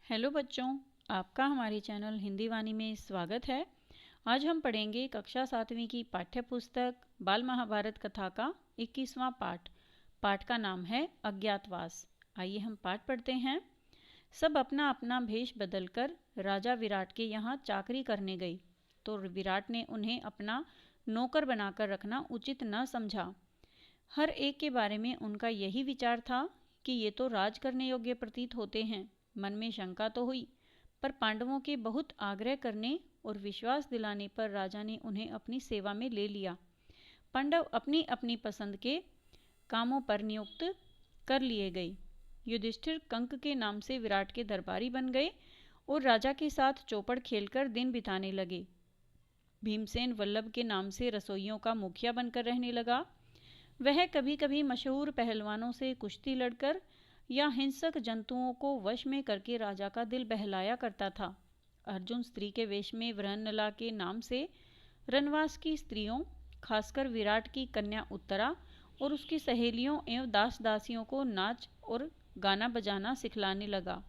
Hello बच्चों, आपका हमारे चैनल हिंदी वाणी में स्वागत है। आज हम पढ़ेंगे कक्षा 7वीं की पाठ्य पुस्तक बाल महाभारत कथा का 21वां पाठ। पाठ का नाम है अज्ञातवास। आइए हम पाठ पढ़ते हैं। सब अपना अपना भेष बदलकर राजा विराट के यहाँ चाकरी करने गई, तो विराट ने उन्हें अपना नौकर बनाकर रखना उचित न समझा। हर एक के बारे में उनका यही विचार था कि ये तो राज करने योग्य प्रतीत होते हैं। मन में शंका तो हुई, पर पांडवों के बहुत आग्रह करने और विश्वास दिलाने पर राजा ने उन्हें अपनी सेवा में ले लिया। पांडव अपनी अपनी पसंद के कामों पर नियुक्त कर लिए गए। युधिष्ठिर कंक के नाम से विराट के दरबारी बन गए और राजा के साथ चौपड़ खेलकर दिन बिताने लगे। भीमसेन वल्लभ के नाम से रसोइयों का मुखिया बनकर रहने लगा। वह कभी कभी मशहूर पहलवानों से कुश्ती लड़कर या हिंसक जंतुओं को वश में करके राजा का दिल बहलाया करता था। अर्जुन स्त्री के वेश में वृहन्नला के नाम से रनवास की स्त्रियों, खासकर विराट की कन्या उत्तरा और उसकी सहेलियों एवं दास दासियों को नाच और गाना बजाना सिखलाने लगा।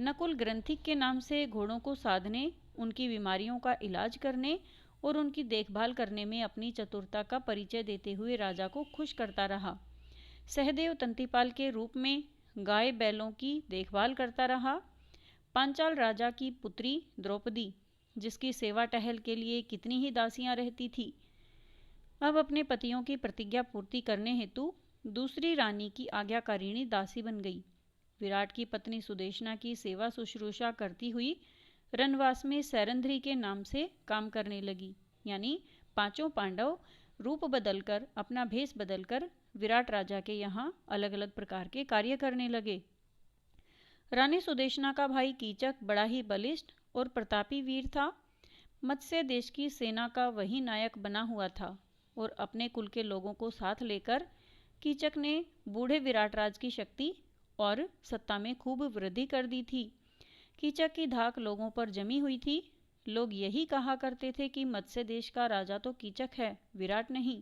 नकुल ग्रंथिक के नाम से घोड़ों को साधने, उनकी बीमारियों का इलाज करने और उनकी देखभाल करने में अपनी चतुरता का परिचय देते हुए राजा को खुश करता रहा। सहदेव तंतीपाल के रूप में गाय बैलों की देखभाल करता रहा। पांचाल राजा की पुत्री द्रौपदी, जिसकी सेवा टहल के लिए कितनी ही दासियां रहती थी, अब अपने पतियों की प्रतिज्ञा पूर्ति करने हेतु दूसरी रानी की आज्ञाकारिणी दासी बन गई। विराट की पत्नी सुदेशना की सेवा शुश्रूषा करती हुई रनवास में सैरंध्री के नाम से काम करने लगी। यानी पांचों पांडव रूप बदलकर, अपना भेष बदलकर विराट राजा के यहाँ अलग अलग प्रकार के कार्य करने लगे। रानी सुदेशना का भाई कीचक बड़ा ही बलिष्ठ और प्रतापी वीर था। मत्स्य देश की सेना का वही नायक बना हुआ था और अपने कुल के लोगों को साथ लेकर कीचक ने बूढ़े विराट राज की शक्ति और सत्ता में खूब वृद्धि कर दी थी। कीचक की धाक लोगों पर जमी हुई थी। लोग यही कहा करते थे कि मत्स्य देश का राजा तो कीचक है, विराट नहीं।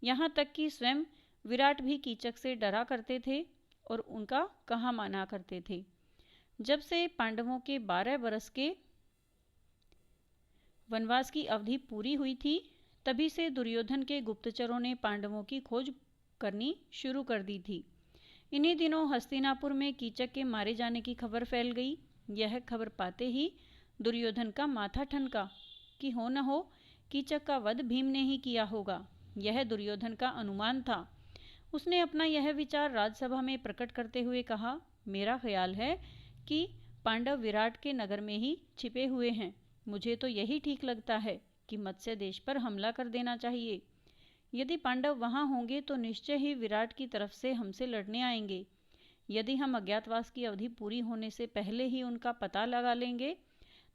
यहाँ तक कि स्वयं विराट भी कीचक से डरा करते थे और उनका कहा माना करते थे। जब से पांडवों के 12 वर्ष के वनवास की अवधि पूरी हुई थी, तभी से दुर्योधन के गुप्तचरों ने पांडवों की खोज करनी शुरू कर दी थी। इन्हीं दिनों हस्तिनापुर में कीचक के मारे जाने की खबर फैल गई। यह खबर पाते ही दुर्योधन का माथा ठनका कि हो न हो कीचक का वध भीम ने ही किया होगा। यह दुर्योधन का अनुमान था। उसने अपना यह विचार राजसभा में प्रकट करते हुए कहा, मेरा ख्याल है कि पांडव विराट के नगर में ही छिपे हुए हैं। मुझे तो यही ठीक लगता है कि मत्स्य देश पर हमला कर देना चाहिए। यदि पांडव वहां होंगे तो निश्चय ही विराट की तरफ से हमसे लड़ने आएंगे। यदि हम अज्ञातवास की अवधि पूरी होने से पहले ही उनका पता लगा लेंगे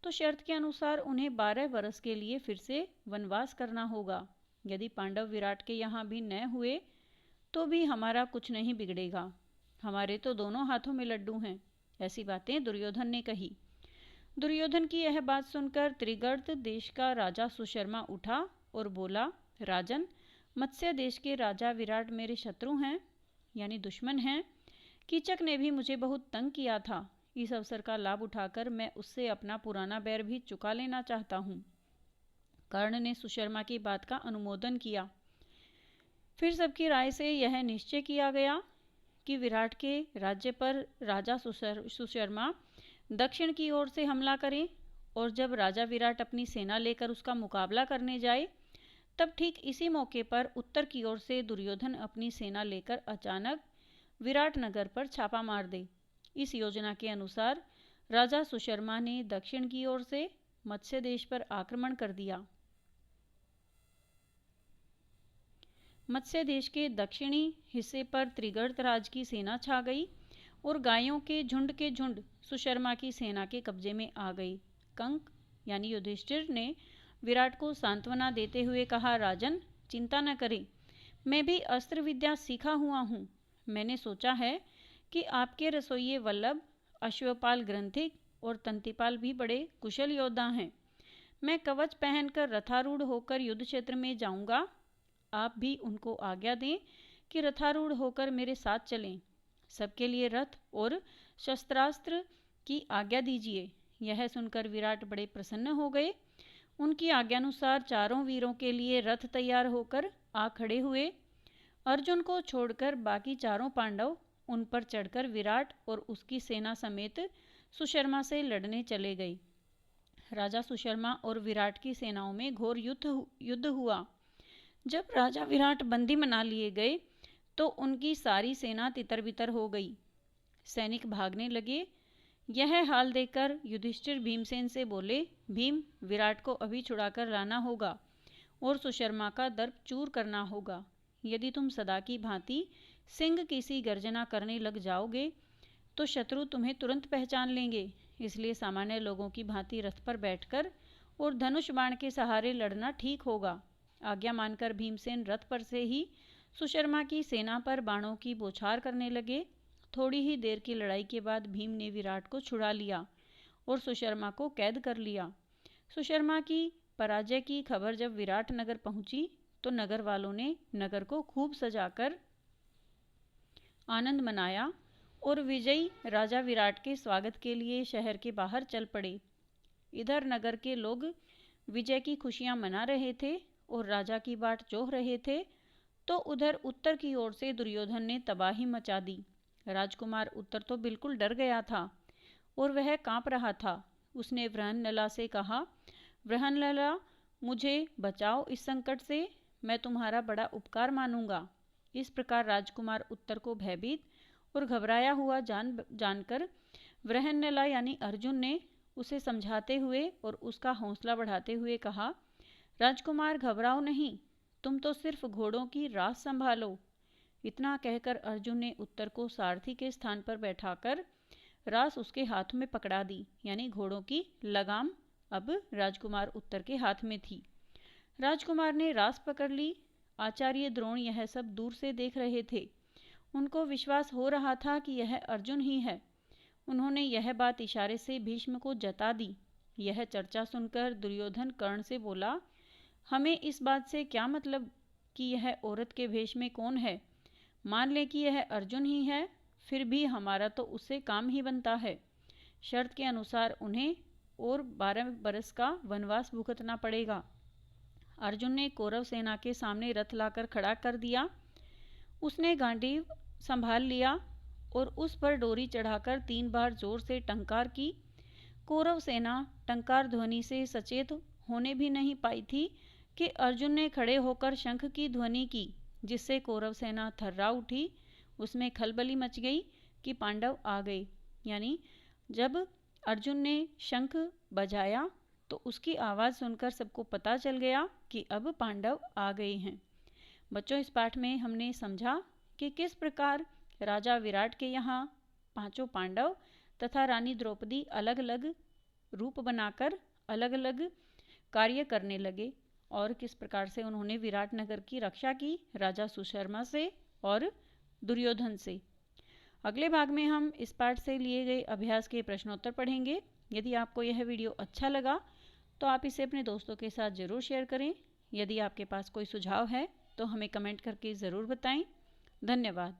तो शर्त के अनुसार उन्हें 12 वर्ष के लिए फिर से वनवास करना होगा। यदि पांडव विराट के यहाँ भी न हुए तो भी हमारा कुछ नहीं बिगड़ेगा। हमारे तो दोनों हाथों में लड्डू हैं। ऐसी बातें दुर्योधन ने कही। दुर्योधन की यह बात सुनकर त्रिगर्त देश का राजा सुशर्मा उठा और बोला, राजन, मत्स्य देश के राजा विराट मेरे शत्रु हैं, यानी दुश्मन हैं। कीचक ने भी मुझे बहुत तंग किया था। इस अवसर का लाभ उठाकर मैं उससे अपना पुराना बैर भी चुका लेना चाहता हूँ। कर्ण ने सुशर्मा की बात का अनुमोदन किया। फिर सबकी राय से यह निश्चय किया गया कि विराट के राज्य पर राजा सुशर्मा दक्षिण की ओर से हमला करें और जब राजा विराट अपनी सेना लेकर उसका मुकाबला करने जाए, तब ठीक इसी मौके पर उत्तर की ओर से दुर्योधन अपनी सेना लेकर अचानक विराट नगर पर छापा मार दे। इस योजना के अनुसार राजा सुशर्मा ने दक्षिण की ओर से मत्स्य देश पर आक्रमण कर दिया। मत्स्य देश के दक्षिणी हिस्से पर त्रिगर्त राज की सेना छा गई और गायों के झुंड सुशर्मा की सेना के कब्जे में आ गई। कंक यानी युधिष्ठिर ने विराट को सांत्वना देते हुए कहा, राजन, चिंता न करें, मैं भी अस्त्र विद्या सीखा हुआ हूँ। मैंने सोचा है कि आपके रसोइये वल्लभ, अश्वपाल ग्रंथिक और तंतिपाल भी बड़े कुशल योद्धा हैं। मैं कवच पहनकर रथारूढ़ होकर युद्ध क्षेत्र में जाऊंगा। आप भी उनको आज्ञा दें कि रथारूढ़ होकर मेरे साथ चलें। सबके लिए रथ और शस्त्रास्त्र कि आज्ञा दीजिए। यह सुनकर विराट बड़े प्रसन्न हो गए। उनकी आज्ञानुसार चारों वीरों के लिए रथ तैयार होकर आ खड़े हुए। अर्जुन को छोड़कर बाकी चारों पांडव उन पर चढ़कर विराट और उसकी सेना समेत सुशर्मा से लड़ने चले गए। राजा सुशर्मा और विराट की सेनाओं में घोर युद्ध हुआ। जब राजा विराट बंदी बना लिए गए तो उनकी सारी सेना तितर बितर हो गई। सैनिक भागने लगे। यह हाल देखकर युधिष्ठिर भीमसेन से बोले, भीम, विराट को अभी छुड़ाकर लाना होगा और सुशर्मा का दर्प चूर करना होगा। यदि तुम सदा की भांति सिंह की सी गर्जना करने लग जाओगे तो शत्रु तुम्हें तुरंत पहचान लेंगे। इसलिए सामान्य लोगों की भांति रथ पर बैठकर और धनुष बाण के सहारे लड़ना ठीक होगा। आज्ञा मानकर भीमसेन रथ पर से ही सुशर्मा की सेना पर बाणों की बौछार करने लगे। थोड़ी ही देर की लड़ाई के बाद भीम ने विराट को छुड़ा लिया और सुशर्मा को कैद कर लिया। सुशर्मा की पराजय की खबर जब विराट नगर पहुंची तो नगर वालों ने नगर को खूब सजाकर आनंद मनाया और विजयी राजा विराट के स्वागत के लिए शहर के बाहर चल पड़े। इधर नगर के लोग विजय की खुशियां मना रहे थे और राजा की बाट जोह रहे थे, तो उधर उत्तर की ओर से दुर्योधन ने तबाही मचा दी। राजकुमार उत्तर तो बिल्कुल डर गया था और वह कांप रहा था। उसने वृहन्नला से कहा, वृहन्नला, मुझे बचाओ इस संकट से, मैं तुम्हारा बड़ा उपकार मानूंगा। इस प्रकार राजकुमार उत्तर को भयभीत और घबराया हुआ जानकर वृहन्नला यानी अर्जुन ने उसे समझाते हुए और उसका हौसला बढ़ाते हुए कहा, राजकुमार, घबराओ नहीं, तुम तो सिर्फ घोड़ों की रास संभालो। इतना कहकर अर्जुन ने उत्तर को सारथी के स्थान पर बैठाकर रास उसके हाथ में पकड़ा दी, यानी घोड़ों की लगाम अब राजकुमार उत्तर के हाथ में थी। राजकुमार ने रास पकड़ ली। आचार्य द्रोण यह सब दूर से देख रहे थे। उनको विश्वास हो रहा था कि यह अर्जुन ही है। उन्होंने यह बात इशारे से भीष्म को जता दी। यह चर्चा सुनकर दुर्योधन कर्ण से बोला, हमें इस बात से क्या मतलब कि यह औरत के भेष में कौन है। मान ले कि यह अर्जुन ही है, फिर भी हमारा तो उससे काम ही बनता है। शर्त के अनुसार उन्हें और 12 बरस का वनवास भुगतना पड़ेगा। अर्जुन ने कौरव सेना के सामने रथ लाकर खड़ा कर दिया। उसने गांडीव संभाल लिया और उस पर डोरी चढ़ाकर 3 बार जोर से टंकार की। कौरव सेना टंकार ध्वनि से सचेत होने भी नहीं पाई थी कि अर्जुन ने खड़े होकर शंख की ध्वनि की, जिससे कौरव सेना थर्रा उठी। उसमें खलबली मच गई कि पांडव आ गए। यानी जब अर्जुन ने शंख बजाया तो उसकी आवाज़ सुनकर सबको पता चल गया कि अब पांडव आ गए हैं। बच्चों, इस पाठ में हमने समझा कि किस प्रकार राजा विराट के यहाँ 5 पांडव तथा रानी द्रौपदी अलग अलग रूप बनाकर अलग अलग कार्य करने लगे और किस प्रकार से उन्होंने विराट नगर की रक्षा की राजा सुशर्मा से और दुर्योधन से। अगले भाग में हम इस पाठ से लिए गए अभ्यास के प्रश्नोत्तर पढ़ेंगे। यदि आपको यह वीडियो अच्छा लगा तो आप इसे अपने दोस्तों के साथ ज़रूर शेयर करें। यदि आपके पास कोई सुझाव है तो हमें कमेंट करके ज़रूर बताएं। धन्यवाद।